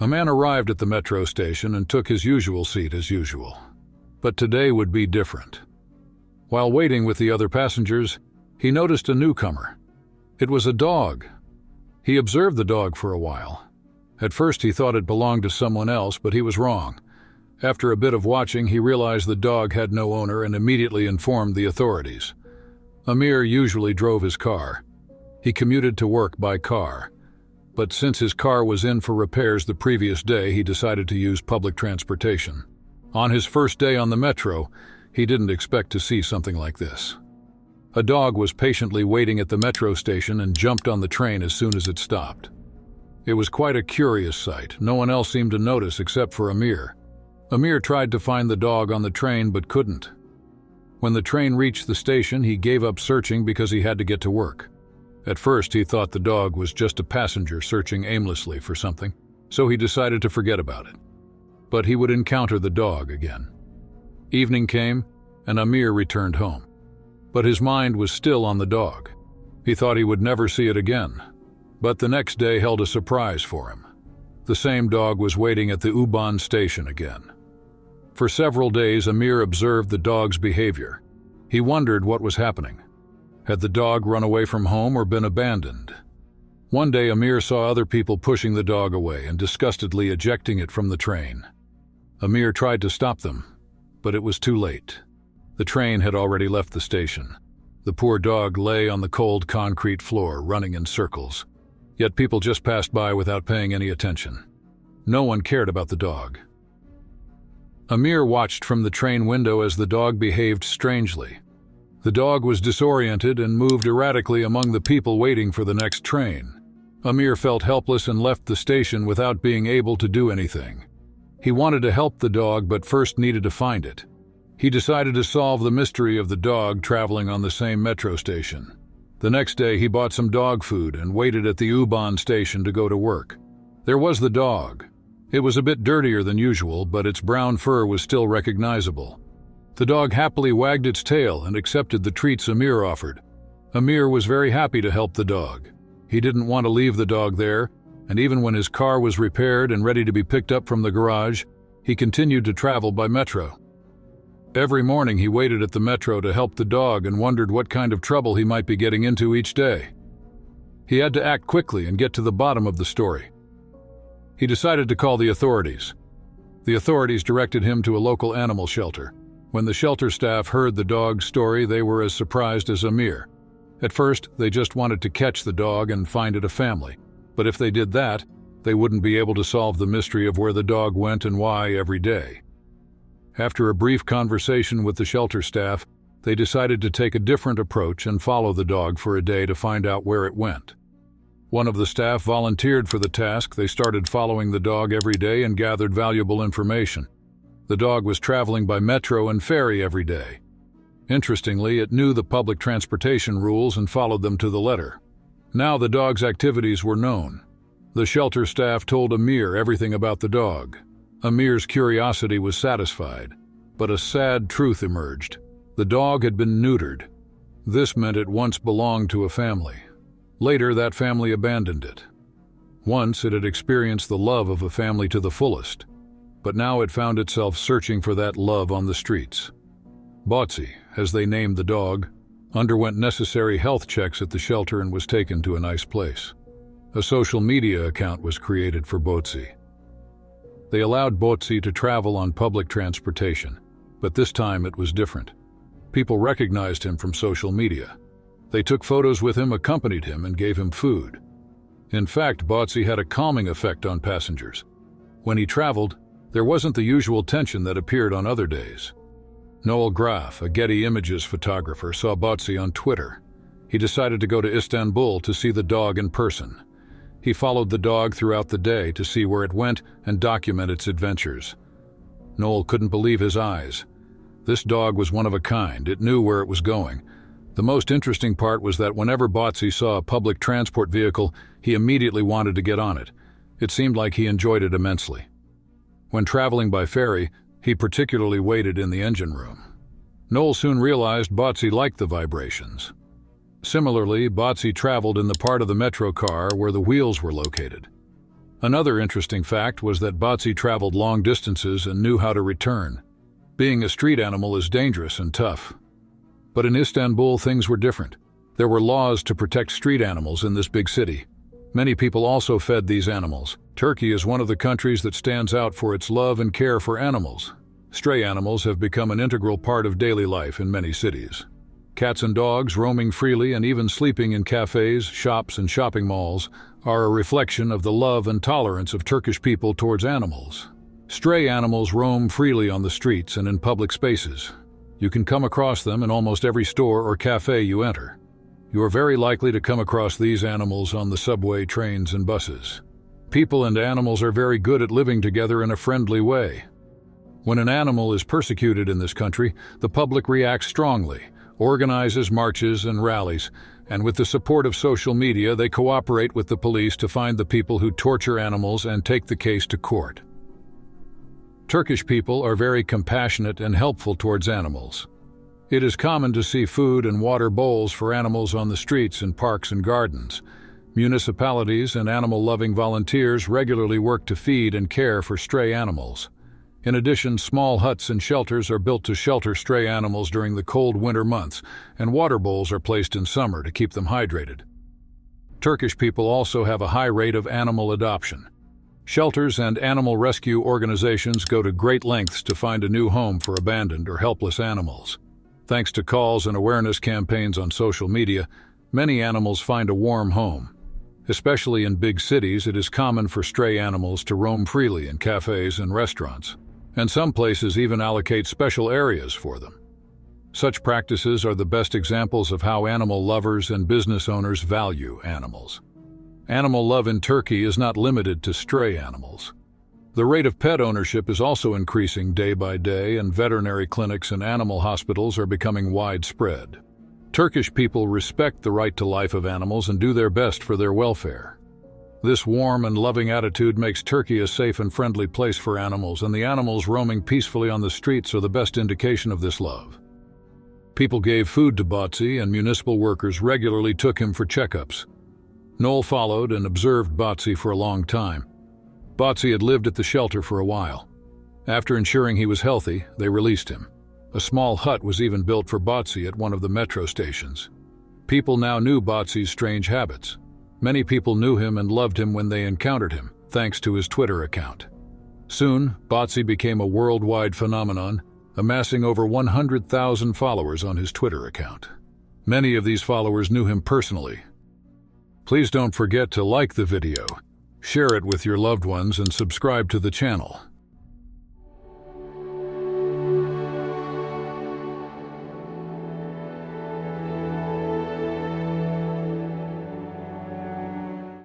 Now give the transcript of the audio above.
A man arrived at the metro station and took his usual seat as usual. But today would be different. While waiting with the other passengers, he noticed a newcomer. It was a dog. He observed the dog for a while. At first he thought it belonged to someone else, but he was wrong. After a bit of watching, he realized the dog had no owner and immediately informed the authorities. Amir usually drove his car. He commuted to work by car. But since his car was in for repairs the previous day, he decided to use public transportation. On his first day on the metro, he didn't expect to see something like this. A dog was patiently waiting at the metro station and jumped on the train as soon as it stopped. It was quite a curious sight. No one else seemed to notice except for Amir. Amir tried to find the dog on the train but couldn't. When the train reached the station, he gave up searching because he had to get to work. At first, he thought the dog was just a passenger searching aimlessly for something, so he decided to forget about it. But he would encounter the dog again. Evening came, and Amir returned home. But his mind was still on the dog. He thought he would never see it again. But the next day held a surprise for him. The same dog was waiting at the U-Bahn station again. For several days, Amir observed the dog's behavior. He wondered what was happening. Had the dog run away from home or been abandoned? One day, Amir saw other people pushing the dog away and disgustedly ejecting it from the train. Amir tried to stop them, but it was too late. The train had already left the station. The poor dog lay on the cold concrete floor, running in circles. Yet people just passed by without paying any attention. No one cared about the dog. Amir watched from the train window as the dog behaved strangely. The dog was disoriented and moved erratically among the people waiting for the next train. Amir felt helpless and left the station without being able to do anything. He wanted to help the dog, but first needed to find it. He decided to solve the mystery of the dog traveling on the same metro station. The next day, he bought some dog food and waited at the U-Bahn station to go to work. There was the dog. It was a bit dirtier than usual, but its brown fur was still recognizable. The dog happily wagged its tail and accepted the treats Amir offered. Amir was very happy to help the dog. He didn't want to leave the dog there, and even when his car was repaired and ready to be picked up from the garage, he continued to travel by metro. Every morning he waited at the metro to help the dog and wondered what kind of trouble he might be getting into each day. He had to act quickly and get to the bottom of the story. He decided to call the authorities. The authorities directed him to a local animal shelter. When the shelter staff heard the dog's story, they were as surprised as Amir. At first, they just wanted to catch the dog and find it a family. But if they did that, they wouldn't be able to solve the mystery of where the dog went and why every day. After a brief conversation with the shelter staff, they decided to take a different approach and follow the dog for a day to find out where it went. One of the staff volunteered for the task. They started following the dog every day and gathered valuable information. The dog was traveling by metro and ferry every day. Interestingly, it knew the public transportation rules and followed them to the letter. Now the dog's activities were known. The shelter staff told Amir everything about the dog. Amir's curiosity was satisfied, but a sad truth emerged. The dog had been neutered. This meant it once belonged to a family. Later, that family abandoned it. Once it had experienced the love of a family to the fullest, but now it found itself searching for that love on the streets. Botsy, as they named the dog, underwent necessary health checks at the shelter and was taken to a nice place. A social media account was created for Botsy. They allowed Botsy to travel on public transportation, but this time it was different. People recognized him from social media. They took photos with him, accompanied him, and gave him food. In fact, Botsy had a calming effect on passengers. When he traveled, there wasn't the usual tension that appeared on other days. Noel Graf, a Getty Images photographer, saw Botsy on Twitter. He decided to go to Istanbul to see the dog in person. He followed the dog throughout the day to see where it went and document its adventures. Noel couldn't believe his eyes. This dog was one of a kind. It knew where it was going. The most interesting part was that whenever Botsy saw a public transport vehicle, he immediately wanted to get on it. It seemed like he enjoyed it immensely. When traveling by ferry, he particularly waited in the engine room. Noel soon realized Botsy liked the vibrations. Similarly, Botsy traveled in the part of the metro car where the wheels were located. Another interesting fact was that Bazi traveled long distances and knew how to return. Being a street animal is dangerous and tough. But in Istanbul, things were different. There were laws to protect street animals in this big city. Many people also fed these animals. Turkey is one of the countries that stands out for its love and care for animals. Stray animals have become an integral part of daily life in many cities. Cats and dogs roaming freely and even sleeping in cafes, shops, and shopping malls are a reflection of the love and tolerance of Turkish people towards animals. Stray animals roam freely on the streets and in public spaces. You can come across them in almost every store or cafe you enter. You are very likely to come across these animals on the subway, trains, and buses. People and animals are very good at living together in a friendly way. When an animal is persecuted in this country, the public reacts strongly, organizes marches and rallies, and with the support of social media, they cooperate with the police to find the people who torture animals and take the case to court. Turkish people are very compassionate and helpful towards animals. It is common to see food and water bowls for animals on the streets in parks and gardens. Municipalities and animal-loving volunteers regularly work to feed and care for stray animals. In addition, small huts and shelters are built to shelter stray animals during the cold winter months, and water bowls are placed in summer to keep them hydrated. Turkish people also have a high rate of animal adoption. Shelters and animal rescue organizations go to great lengths to find a new home for abandoned or helpless animals. Thanks to calls and awareness campaigns on social media, many animals find a warm home. Especially in big cities, it is common for stray animals to roam freely in cafes and restaurants, and some places even allocate special areas for them. Such practices are the best examples of how animal lovers and business owners value animals. Animal love in Turkey is not limited to stray animals. The rate of pet ownership is also increasing day by day, and veterinary clinics and animal hospitals are becoming widespread. Turkish people respect the right to life of animals and do their best for their welfare. This warm and loving attitude makes Turkey a safe and friendly place for animals, and the animals roaming peacefully on the streets are the best indication of this love. People gave food to Bazi, and municipal workers regularly took him for checkups. Noel followed and observed Bazi for a long time. Bazi had lived at the shelter for a while. After ensuring he was healthy, they released him. A small hut was even built for Bazi at one of the metro stations. People now knew Bazi's strange habits. Many people knew him and loved him when they encountered him, thanks to his Twitter account. Soon, Bazi became a worldwide phenomenon, amassing over 100,000 followers on his Twitter account. Many of these followers knew him personally. Please don't forget to like the video, share it with your loved ones, and subscribe to the channel.